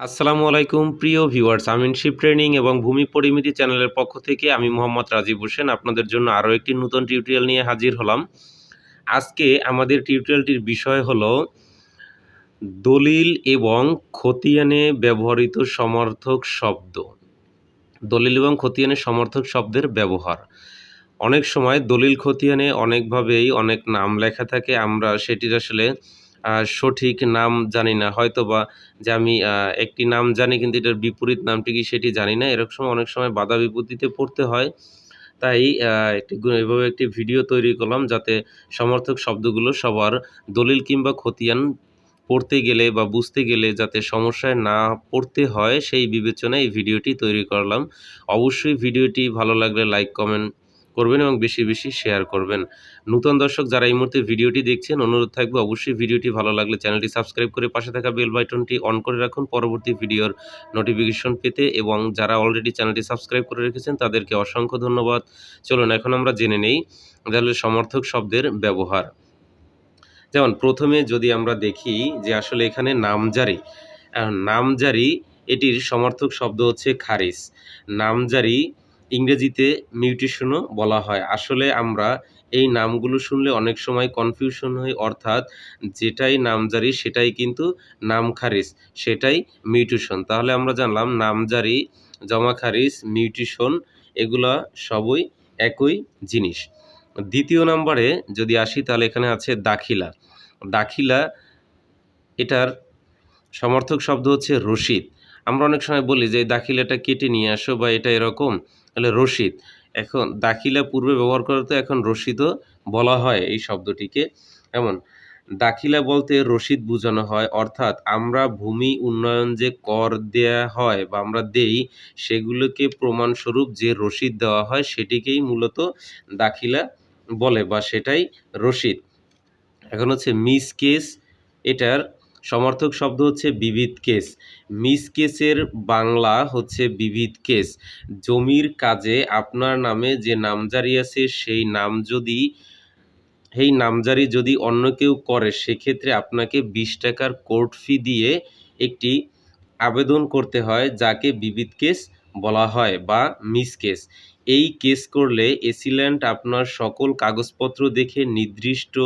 আসসালামু আলাইকুম প্রিয় ভিউয়ার্স, আমিনশিপ ট্রেনিং এবং ভূমি পরিমিতি চ্যানেলের পক্ষ থেকে আমি মোহাম্মদ রাজীব হোসেন আপনাদের জন্য আরও একটি নতুন টিউটোরিয়াল নিয়ে হাজির হলাম। আজকে আমাদের টিউটোরিয়ালটির বিষয় হলো দলিল এবং খতিয়ানে ব্যবহৃত সমর্থক শব্দ। দলিল এবং খতিয়ানে সমর্থক শব্দের ব্যবহার। অনেক সময় দলিল খতিয়ানে অনেকভাবেই অনেক নাম লেখা থাকে, আমরা সেটির আসলে সঠিক নাম জানি না, হয়তোবা যে আমি একটি নাম জানি কিন্তু এটার বিপরীত নামটি কি সেটি জানি না। এরকম সময় অনেক সময় বাধা বিপত্তিতে পড়তে হয়। তাই এভাবে একটি ভিডিও তৈরি করলাম যাতে সমর্থক শব্দগুলো সবার দলিল কিংবা খতিয়ান পড়তে গেলে বা বুঝতে গেলে যাতে সমস্যায় না পড়তে হয় সেই বিবেচনায় এই ভিডিওটি তৈরি করলাম। অবশ্যই ভিডিওটি ভালো লাগলে লাইক কমেন্ট করবেন এবং বেশি বেশি শেয়ার করবেন। নূতন দর্শক যারা এই মুহূর্তে ভিডিওটি দেখছেন, অনুরোধ থাকবে অবশ্যই ভিডিওটি ভালো লাগলে চ্যানেলটি সাবস্ক্রাইব করে পাশে থাকা বেল বাটনটি অন করে রাখুন পরবর্তী ভিডিওর নোটিফিকেশন পেতে, এবং যারা অলরেডি চ্যানেলটি সাবস্ক্রাইব করে রেখেছেন তাদেরকে অসংখ্য ধন্যবাদ। চলুন এখন আমরা জেনে নেই তাহলে সমর্থক শব্দের ব্যবহার। যেমন প্রথমে যদি আমরা দেখি যে আসলে এখানে নামজারি, নামজারি এটির সমর্থক শব্দ হচ্ছে খারিজ। নামজারি ইংরেজিতে মিউটেশনও বলা হয়। আসলে আমরা এই নামগুলো শুনলে অনেক সময় কনফিউশন হই, অর্থাৎ যেটাই নামজারি সেটাই কিন্তু নাম খারিজ, সেটাই মিউটেশন। তাহলে আমরা জানলাম নামজারি, জমা খারিজ, মিউটেশন এগুলা সবই একই জিনিস। দ্বিতীয় নম্বরে যদি আসি তাহলে এখানে আছে দাখিলা। দাখিলা এটার সমর্থক শব্দ হচ্ছে রসিদ। আমরা অনেক সময় বলি যে এই দাখিলাটা কেটে নিয়ে আসো বা এটা এরকম, তাহলে রসিদ। এখন দাখিলা পূর্বে ব্যবহার করা হতো, এখন রসিদও বলা হয় এই শব্দটিকে। এমন দাখিলা বলতে রসিদ বোঝানো হয়, অর্থাৎ আমরা ভূমি উন্নয়ন যে কর দেয়া হয় বা আমরা দেই সেগুলোকে প্রমাণস্বরূপ যে রসিদ দেওয়া হয় সেটিকেই মূলত দাখিলা বলে বা সেটাই রসিদ। এখন হচ্ছে মিস কেস, এটার সমর্থক শব্দ হচ্ছে বিবিধ কেস। মিস কেসের বাংলা হচ্ছে বিবিধ কেস। জমির কাজে আপনার নামে যে নামজারি আছে সেই নামজারি যদি অন্য কেউ করে সেক্ষেত্রে আপনাকে ২০ টাকার কোর্ট ফি দিয়ে একটি আবেদন করতে হয় যাকে বিবিধ কেস বলা হয় বা মিস কেস। এই কেস করলে এসিল্যান্ড আপনার সকল কাগজপত্র দেখে নির্দিষ্ট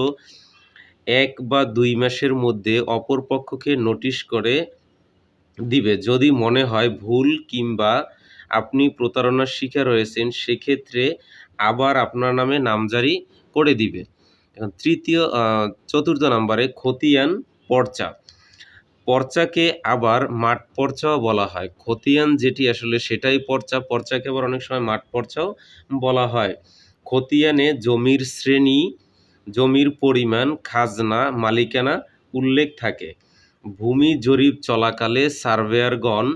১ বা ২ মাসের মধ্যে অপর পক্ষকে নোটিশ করে দিবে। যদি মনে হয় ভুল কিংবা আপনি প্রতারণার শিকার হয়েছেন সেক্ষেত্রে আবার আপনার নামে নামজারি করে দিবে। এখন চতুর্থ নম্বরে খতিয়ান পর্চা। পর্চাকে আবার মাঠ পর্চাও বলা হয়। খতিয়ান যেটি আসলে সেটাই পর্চা, পর্চাকে আবার অনেক সময় মাঠ পর্চাও বলা হয়। খতিয়ানে জমির শ্রেণী, জমির পরিমাণ, খাজনা, মালিকানা উল্লেখ থাকে। ভূমি জরিপ চলাকালে সার্ভেয়ারগণ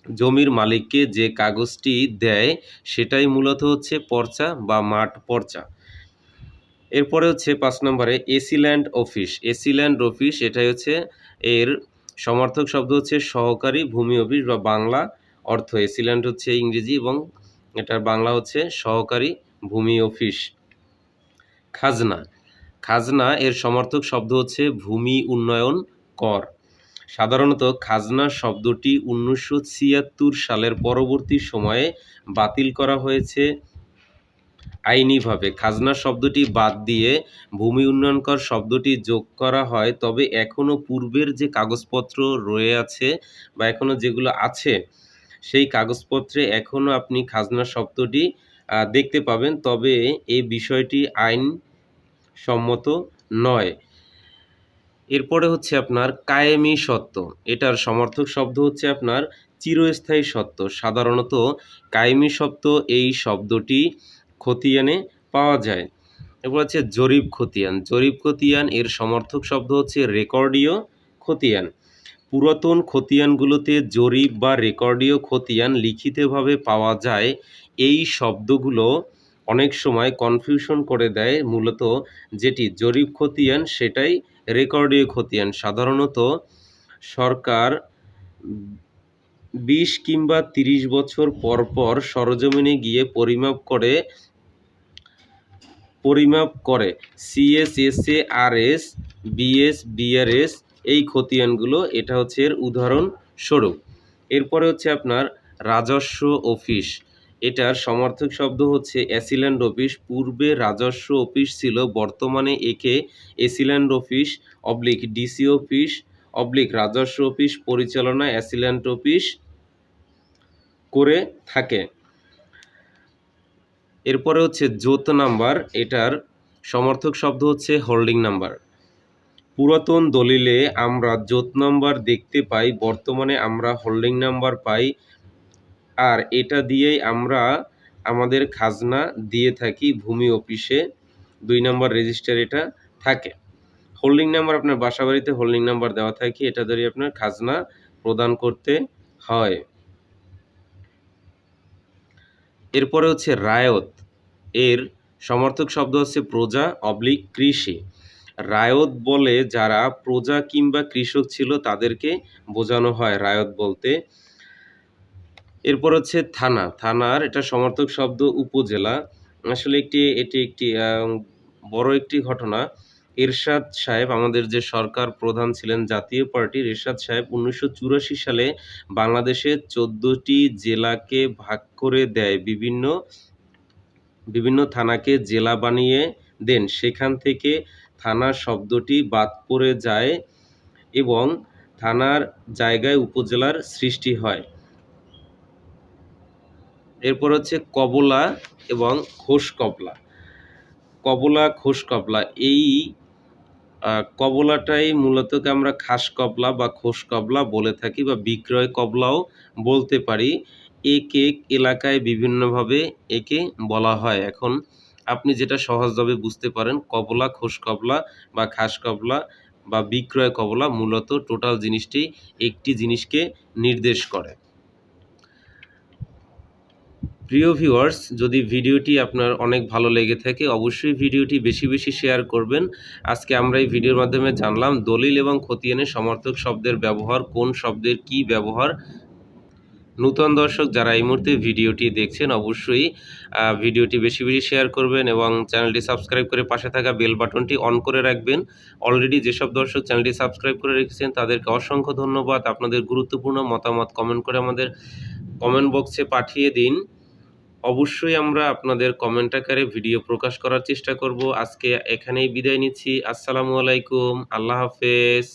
জমির মালিককে যে কাগজটি দেয় সেটাই মূলত হচ্ছে পর্চা বা মাঠ পর্চা। এরপরে হচ্ছে ৫ নম্বরে এসিল্যান্ড অফিস। এসিল্যান্ড অফিস এটাই হচ্ছে এর সমর্থক শব্দ হচ্ছে সহকারী ভূমি অফিস বা বাংলা অর্থ। এসিল্যান্ড হচ্ছে ইংরেজি এবং এটার বাংলা হচ্ছে সহকারী ভূমি অফিস। খাজনা। খাজনা এর সমর্থক শব্দ হচ্ছে ভূমি উন্নয়ন কর। সাধারণত খাজনা শব্দটি ১৯৭৬ সালের পরবর্তী সময়ে বাতিল করা হয়েছে আইনিভাবে। খাজনা শব্দটি বাদ দিয়ে ভূমি উন্নয়ন কর শব্দটি যোগ করা হয়, তবে এখনও পূর্বের যে কাগজপত্র রয়ে আছে বা এখনও যেগুলো আছে সেই কাগজপত্রে এখনও আপনি খাজনা শব্দটি দেখতে পাবেন, তবে এই বিষয়টি আইনসম্মত নয়। এরপরে হচ্ছে আপনার কায়েমি সত্ত্ব। এটার সমর্থক শব্দ হচ্ছে আপনার চিরস্থায়ী সত্ত্ব। সাধারণত কায়েমি সত্ত্ব এই শব্দটি খতিয়ানে পাওয়া যায়। এরপর হচ্ছে জরিপ খতিয়ান। জরিপ খতিয়ান এর সমর্থক শব্দ হচ্ছে রেকর্ডীয় খতিয়ান। পুরাতন খতিয়ানগুলোতে জরিপ বা রেকর্ডীয় খতিয়ান লিখিতভাবে পাওয়া যায়। এই শব্দগুলো অনেক সময় কনফিউশন করে দেয়, মূলত যেটি জরিপ খতিয়ান সেটাই রেকর্ডীয় খতিয়ান। সাধারণত সরকার ২০ কিংবা ৩০ বছর পর পর সরজমিনে গিয়ে পরিমাপ করে সিএসএসএ, আরএস, বিএস, বিআরএস এই খতিয়ানগুলো, এটা হচ্ছে এর উদাহরণ স্বরূপ। এরপরে হচ্ছে আপনার রাজস্ব অফিস, এটার সমার্থক শব্দ হচ্ছে অ্যাসিল্যান্ড অফিস। পূর্বে রাজস্ব অফিস ছিল, বর্তমানে একে AC land office oblique DC office oblique রাজস্ব অফিস পরিচালনা অ্যাসিল্যান্ড অফিস করে থাকে। এরপরে হচ্ছে জোত নাম্বার, এটার সমার্থক শব্দ হচ্ছে হোল্ডিং নাম্বার। পুরাতন দলিলে আমরা জোত নাম্বার দেখতে পাই, বর্তমানে আমরা হোল্ডিং নাম্বার পাই, আর এটা দিয়েই আমরা আমাদের খাজনা দিয়ে থাকি ভূমি অফিসে। 2 নম্বর রেজিস্টার এটা থাকে। হোল্ডিং নাম্বার আপনার বাসাবাড়িতে হোল্ডিং নাম্বার দেওয়া থাকে, এটা ধরে আপনার খাজনা প্রদান করতে হয়। এরপরে হচ্ছে রায়ত, এর সমার্থক শব্দ হচ্ছে প্রজা অবলিক কৃষি। রায়ত বলে যারা প্রজা কিংবা কৃষক ছিল তাদেরকে বোঝানো হয় রায়ত বলতে। এরপর হচ্ছে থানা, থানার এটা সমার্থক শব্দ উপজেলা। আসলে এটি একটি বড় একটি ঘটনা। এরশাদ সাহেব, আমাদের যে সরকার প্রধান ছিলেন জাতীয় পার্টির এরশাদ সাহেব, 1984 সালে বাংলাদেশে 14টি জেলাকে ভাগ করে দেয়, বিভিন্ন থানাকে জেলা বানিয়ে দেন। সেখান থেকে থানা শব্দটি বাদ পড়ে যায় এবং থানার জায়গায় উপজেলার সৃষ্টি হয়। এরপর হচ্ছে কবলা এবং খোশ কবলা। কবলা খোশ কবলা, এই কবলাটাই মূলতকে আমরা খাস কবলা বা খোশ কবলা বলে থাকি, বা বিক্রয় কবলাও বলতে পারি। একে এলাকায় বিভিন্নভাবে একে বলা হয়। এখন আপনি যেটা সহজভাবে বুঝতে পারেন, কবলা, খোশ কবলা বা খাস কবলা বা বিক্রয় কবলা, মূলত টোটাল জিনিসটি একটি জিনিসকে নির্দেশ করে। প্রিয় ভিউয়ার্স, যদি ভিডিওটি আপনার অনেক ভালো লেগে থাকে অবশ্যই ভিডিওটি বেশি বেশি শেয়ার করবেন। আজকে আমরা এই ভিডিওর মাধ্যমে জানলাম দলিল এবং খতিয়ানে সমার্থক শব্দের ব্যবহার, কোন শব্দের কি ব্যবহার। নূতন দর্শক যারা এই মুহূর্তে ভিডিওটি দেখছেন অবশ্যই ভিডিওটি বেশি বেশি শেয়ার করবেন এবং চ্যানেলটি সাবস্ক্রাইব করে পাশে থাকা বেল বাটনটি অন করে রাখবেন। অলরেডি যেসব দর্শক চ্যানেলটি সাবস্ক্রাইব করে রেখেছেন তাদেরকে অসংখ্য ধন্যবাদ। আপনাদের গুরুত্বপূর্ণ মতামত কমেন্ট করে আমাদের কমেন্ট বক্সে পাঠিয়ে দিন। অবশ্যই আমরা আপনাদের কমেন্ট আকারে ভিডিও প্রকাশ করার চেষ্টা করব। আজকে এখানেই বিদায় নিচ্ছি। আসসালামু আলাইকুম, আল্লাহ হাফেজ।